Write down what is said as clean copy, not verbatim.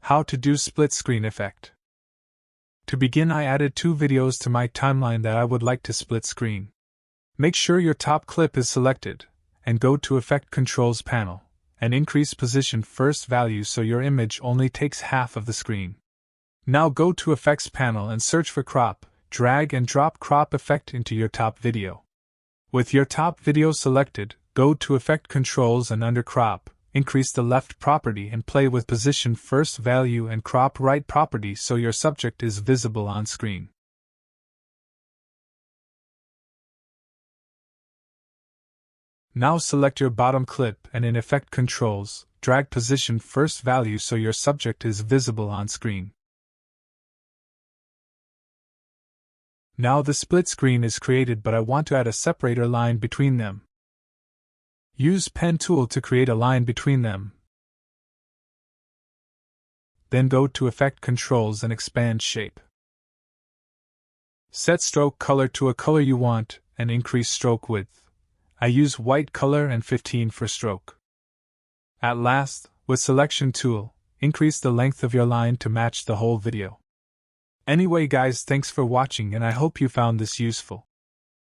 How to do split screen effect. To begin, I added 2 videos to my timeline that I would like to split screen. Make sure your top clip is selected, and go to Effect Controls panel, and increase Position First value so your image only takes half of the screen. Now go to Effects panel and search for Crop, drag and drop crop effect into your top video. With your top video selected, go to Effect Controls and under Crop, increase the left property and play with Position First value and crop right property so your subject is visible on screen. Now select your bottom clip and in Effect Controls, drag Position First value so your subject is visible on screen. Now the split screen is created, but I want to add a separator line between them. Use Pen tool to create a line between them. Then go to Effect Controls and expand Shape. Set stroke color to a color you want and increase stroke width. I use white color and 15 for stroke. At last, with Selection tool, increase the length of your line to match the whole video. Anyway guys, thanks for watching and I hope you found this useful.